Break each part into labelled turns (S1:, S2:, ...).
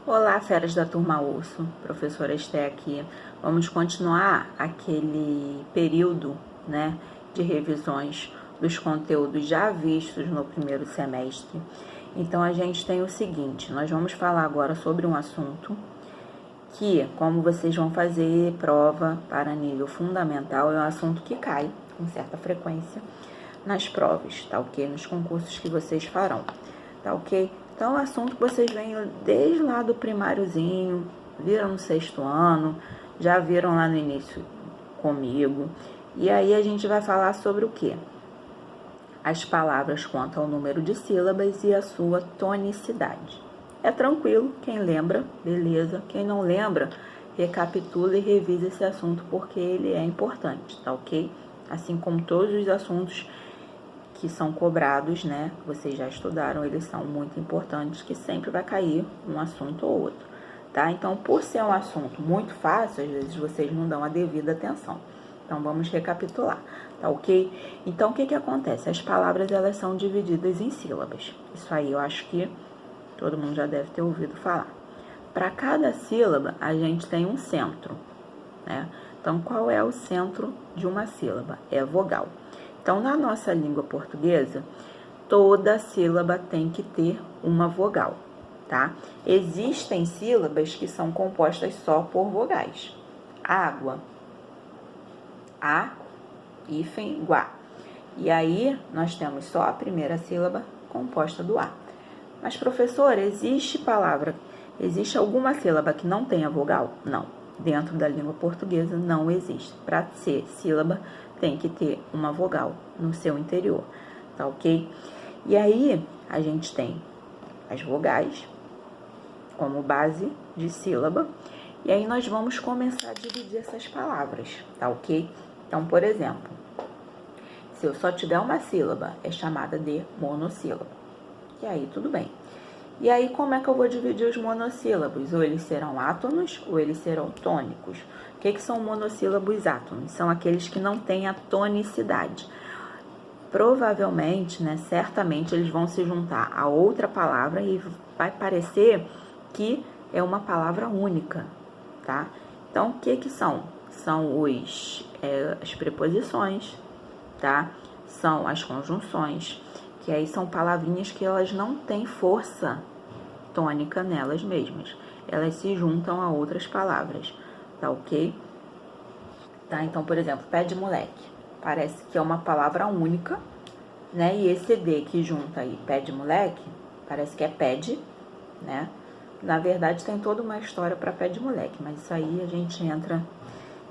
S1: Olá, feras da turma Urso, professora Esté aqui. Vamos continuar aquele período, de revisões dos conteúdos já vistos no primeiro semestre. Então, a gente tem o seguinte, nós vamos falar agora sobre um assunto que, como vocês vão fazer prova para nível fundamental, é um assunto que cai com certa frequência nas provas, tá ok? Nos concursos que vocês farão, tá ok? Então, é um assunto que vocês vêm desde lá do primáriozinho, viram no 6º ano, já viram lá no início comigo. E aí a gente vai falar sobre o quê? As palavras quanto ao número de sílabas e a sua tonicidade. É tranquilo, quem lembra, beleza. Quem não lembra, recapitula e revisa esse assunto porque ele é importante, tá ok? Assim como todos os assuntos que são cobrados, vocês já estudaram, eles são muito importantes, que sempre vai cair um assunto ou outro, tá? Então, por ser um assunto muito fácil, às vezes vocês não dão a devida atenção. Então, vamos recapitular, tá ok? Então, o que acontece? As palavras, elas são divididas em sílabas. Isso aí eu acho que todo mundo já deve ter ouvido falar. Para cada sílaba, a gente tem um centro, né? Então, qual é o centro de uma sílaba? É a vogal. Então, na nossa língua portuguesa, toda sílaba tem que ter uma vogal, tá? Existem sílabas que são compostas só por vogais. Água, a, hífen, guá. E aí, nós temos só a primeira sílaba composta do a. Mas, professor, existe alguma sílaba que não tenha vogal? Não. Dentro da língua portuguesa não existe. Para ser sílaba, tem que ter uma vogal no seu interior, tá ok? E aí, a gente tem as vogais como base de sílaba, e aí nós vamos começar a dividir essas palavras, tá ok? Então, por exemplo, se eu só tiver uma sílaba, é chamada de monossílaba. E aí, tudo bem. E aí, como é que eu vou dividir os monossílabos? Ou eles serão átonos, ou eles serão tônicos. O que são monossílabos átonos? São aqueles que não têm a tonicidade. Provavelmente, certamente, eles vão se juntar a outra palavra e vai parecer que é uma palavra única, tá? Então, o que são? São as preposições, tá? São as conjunções, que aí são palavrinhas que elas não têm força tônica nelas mesmas. Elas se juntam a outras palavras, tá ok? Tá, então, por exemplo, pé de moleque. Parece que é uma palavra única, né? E esse D que junta aí, pé de moleque, parece que é pede, né? Na verdade, tem toda uma história para pé de moleque, mas isso aí a gente entra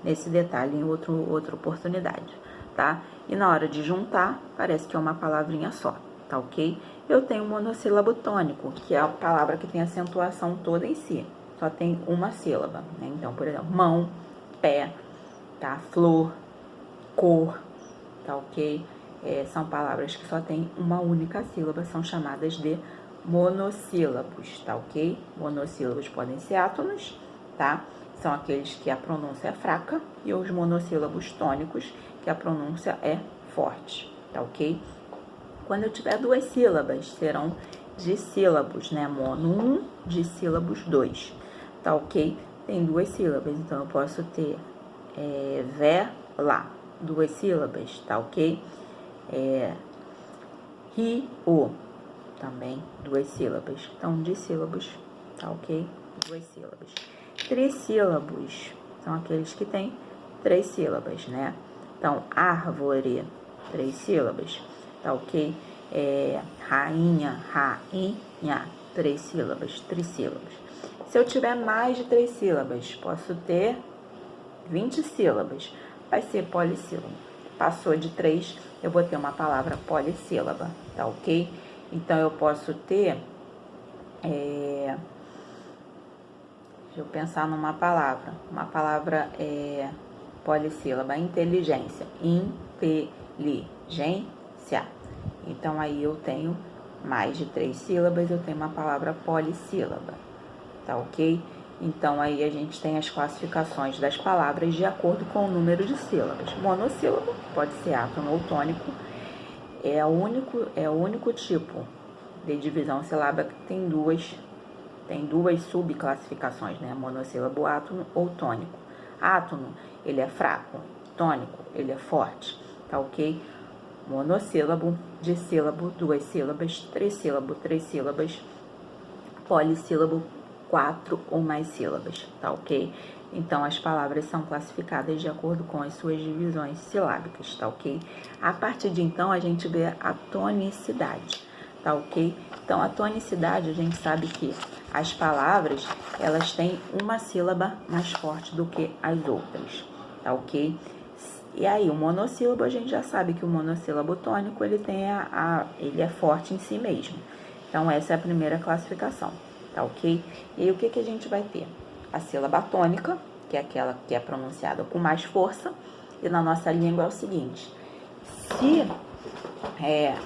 S1: nesse detalhe em outra oportunidade, tá? E na hora de juntar, parece que é uma palavrinha só, tá ok? Eu tenho o monossílabo tônico, que é a palavra que tem acentuação toda em si, só tem uma sílaba, né? Então, por exemplo, mão, pé, tá? Flor, cor, tá ok? São palavras que só tem uma única sílaba, são chamadas de monossílabos, tá ok? Monossílabos podem ser átonos, tá? São aqueles que a pronúncia é fraca, e os monossílabos tônicos, que a pronúncia é forte, tá ok? Quando eu tiver duas sílabas, serão dissílabos, né? Mono 1, dissílabos 2, tá ok? Tem duas sílabas, então eu posso ter lá, duas sílabas, tá ok? Rio, também duas sílabas. Então, dissílabos, tá ok? Duas sílabas. Trissílabos são aqueles que têm 3 sílabas, né? Então, árvore, 3 sílabas, tá ok? Rainha, rainha, 3 sílabas, trissílabas. Se eu tiver mais de 3 sílabas, posso ter 20 sílabas, vai ser polissílabo. Passou de 3, eu vou ter uma palavra polissílaba, tá ok? Então, eu posso ter, deixa eu pensar numa palavra, polissílaba, inteligência, inteligência. Então, aí eu tenho mais de 3 sílabas, eu tenho uma palavra polissílaba, tá ok? Então, aí a gente tem as classificações das palavras de acordo com o número de sílabas. Monossílabo, pode ser átono ou tônico, é o único tipo de divisão silábica que tem duas tem duas subclassificaões, né? Monossílabo átono ou tônico. Átono, ele é fraco. Tônico, ele é forte. Tá ok? Monossílabo, dissílabo, duas sílabas, trissílabo, três sílabas, polissílabo, 4 ou mais sílabas, tá ok? Então, as palavras são classificadas de acordo com as suas divisões silábicas, tá ok? A partir de então, a gente vê a tonicidade, tá ok? Então, a tonicidade, a gente sabe que as palavras, elas têm uma sílaba mais forte do que as outras, tá ok? E aí, o monossílabo, a gente já sabe que o monossílabo tônico, ele tem ele é forte em si mesmo. Então, essa é a primeira classificação, tá ok? E aí, o que a gente vai ter? A sílaba tônica, que é aquela que é pronunciada com mais força, e na nossa língua é o seguinte: se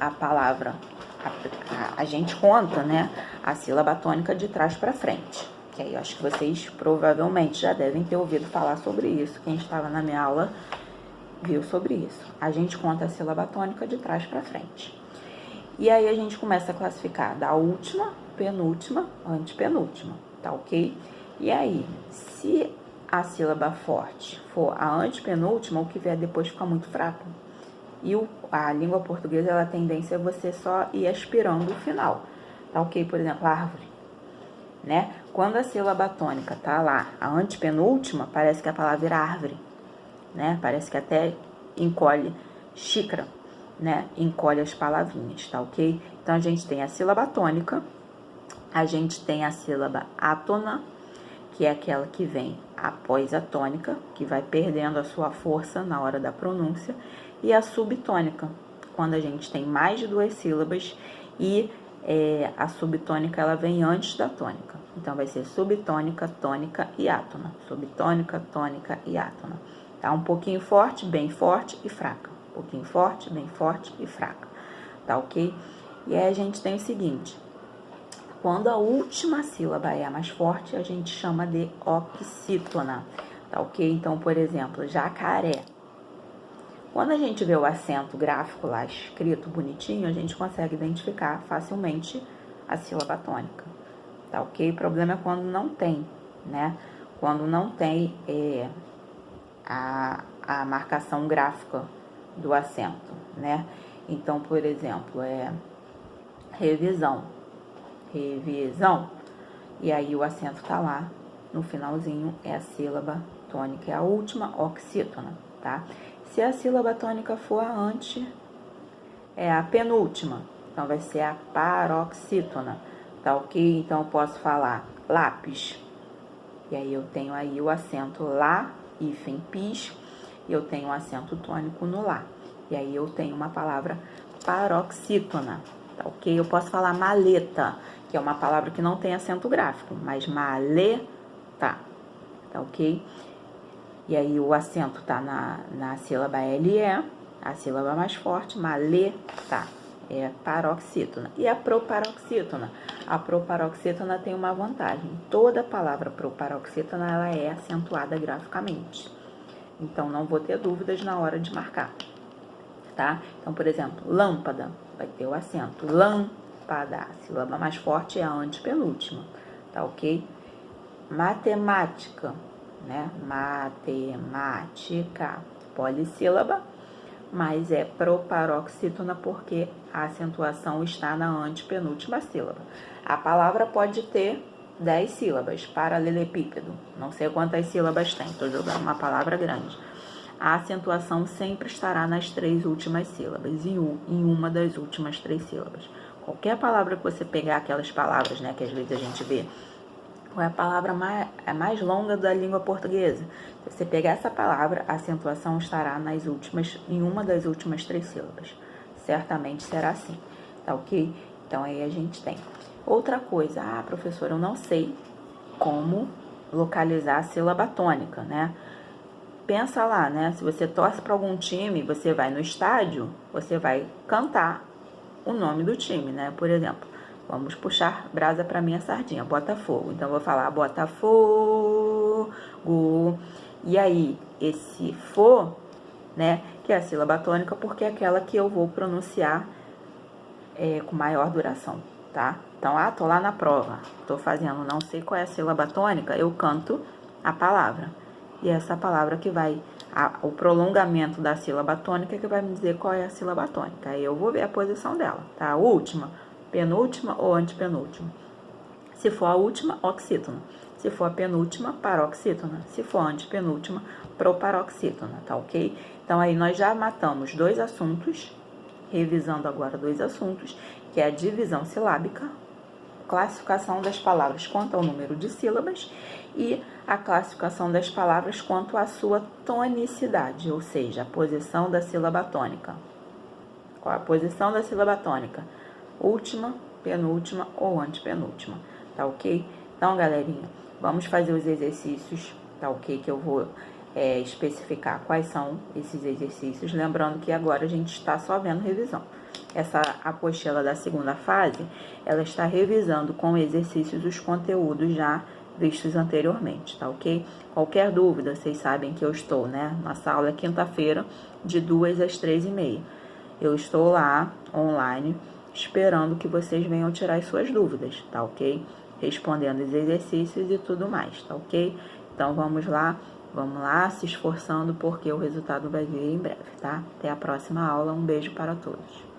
S1: a palavra, a gente conta, né, a sílaba tônica de trás para frente, que aí eu acho que vocês provavelmente já devem ter ouvido falar sobre isso, quem estava na minha aula viu sobre isso. A gente conta a sílaba tônica de trás para frente. E aí a gente começa a classificar da última, penúltima, antepenúltima, tá ok? E aí, se a sílaba forte for a antepenúltima, o que vier depois fica muito fraco. E a língua portuguesa, ela tem tendência a você só ir aspirando o final, tá ok? Por exemplo, árvore, né? Quando a sílaba tônica tá lá, a antepenúltima, parece que a palavra vira árvore, né? Parece que até encolhe xícara, né? Encolhe as palavrinhas, tá ok? Então, a gente tem a sílaba tônica, a gente tem a sílaba átona, que é aquela que vem após a tônica, que vai perdendo a sua força na hora da pronúncia, e a subtônica, quando a gente tem mais de duas sílabas e a subtônica ela vem antes da tônica. Então, vai ser subtônica, tônica e átona. Subtônica, tônica e átona. Tá? Um pouquinho forte, bem forte e fraca. Um pouquinho forte, bem forte e fraca. Tá ok? E aí a gente tem o seguinte: quando a última sílaba é a mais forte, a gente chama de oxítona. Tá ok? Então, por exemplo, jacaré. Quando a gente vê o acento gráfico lá escrito bonitinho, a gente consegue identificar facilmente a sílaba tônica. Tá ok? O problema é quando não tem, né? Quando não tem a marcação gráfica do acento, né? Então, por exemplo, revisão. Revisão. E aí o acento tá lá no finalzinho, é a sílaba tônica, é a última, oxítona, tá? Se a sílaba tônica for a ante, é a penúltima, então vai ser a paroxítona, tá ok? Então eu posso falar lápis, e aí eu tenho aí o acento lá, hífen pis, e eu tenho o acento tônico no lá, e aí eu tenho uma palavra paroxítona, tá ok? Eu posso falar maleta, que é uma palavra que não tem acento gráfico, mas maleta, tá ok? E aí o acento tá na sílaba LE, a sílaba mais forte, maleta, é paroxítona. E a proparoxítona? A proparoxítona tem uma vantagem. Toda palavra proparoxítona, ela é acentuada graficamente. Então, não vou ter dúvidas na hora de marcar, tá? Então, por exemplo, lâmpada, vai ter o acento. Lâmpada, a sílaba mais forte é a antepenúltima, tá ok? Matemática, né? Matemática, polissílaba, mas é proparoxítona porque a acentuação está na antepenúltima sílaba. A palavra pode ter 10 sílabas, paralelepípedo, não sei quantas sílabas tem, estou jogando uma palavra grande. A acentuação sempre estará nas 3 últimas sílabas, em uma das últimas 3 sílabas. Qualquer palavra que você pegar, aquelas palavras, né, que às vezes a gente vê, qual é a palavra mais longa da língua portuguesa? Se você pegar essa palavra, a acentuação estará em uma das últimas 3 sílabas. Certamente será assim, tá ok? Então, aí a gente tem. Outra coisa, professora, eu não sei como localizar a sílaba tônica, né? Pensa lá, né? Se você torce para algum time, você vai no estádio, você vai cantar o nome do time, né? Por exemplo, vamos puxar brasa para minha sardinha, Botafogo. Então, eu vou falar Botafogo. E aí, esse fo, né, que é a sílaba tônica, porque é aquela que eu vou pronunciar com maior duração, tá? Então, tô lá na prova, tô fazendo, não sei qual é a sílaba tônica, eu canto a palavra. E essa palavra que vai, o prolongamento da sílaba tônica que vai me dizer qual é a sílaba tônica. Aí eu vou ver a posição dela, tá? Última, penúltima ou antepenúltima. Se for a última, oxítona. Se for a penúltima, paroxítona. Se for a antepenúltima, proparoxítona, tá ok? Então, aí nós já matamos 2 assuntos, revisando agora 2 assuntos, que é a divisão silábica, classificação das palavras quanto ao número de sílabas e a classificação das palavras quanto à sua tonicidade, ou seja, a posição da sílaba tônica. Qual a posição da sílaba tônica? Última, penúltima ou antepenúltima, tá ok? Então, galerinha, vamos fazer os exercícios, tá ok? Que eu vou especificar quais são esses exercícios, lembrando que agora a gente está só vendo revisão. Essa apostila da segunda fase, ela está revisando com exercícios os conteúdos já vistos anteriormente, tá ok? Qualquer dúvida, vocês sabem que eu estou, né? Nossa aula é quinta-feira, de 2 às 3h30. Eu estou lá, online, esperando que vocês venham tirar as suas dúvidas, tá ok? Respondendo os exercícios e tudo mais, tá ok? Então, vamos lá, se esforçando, porque o resultado vai vir em breve, tá? Até a próxima aula, um beijo para todos.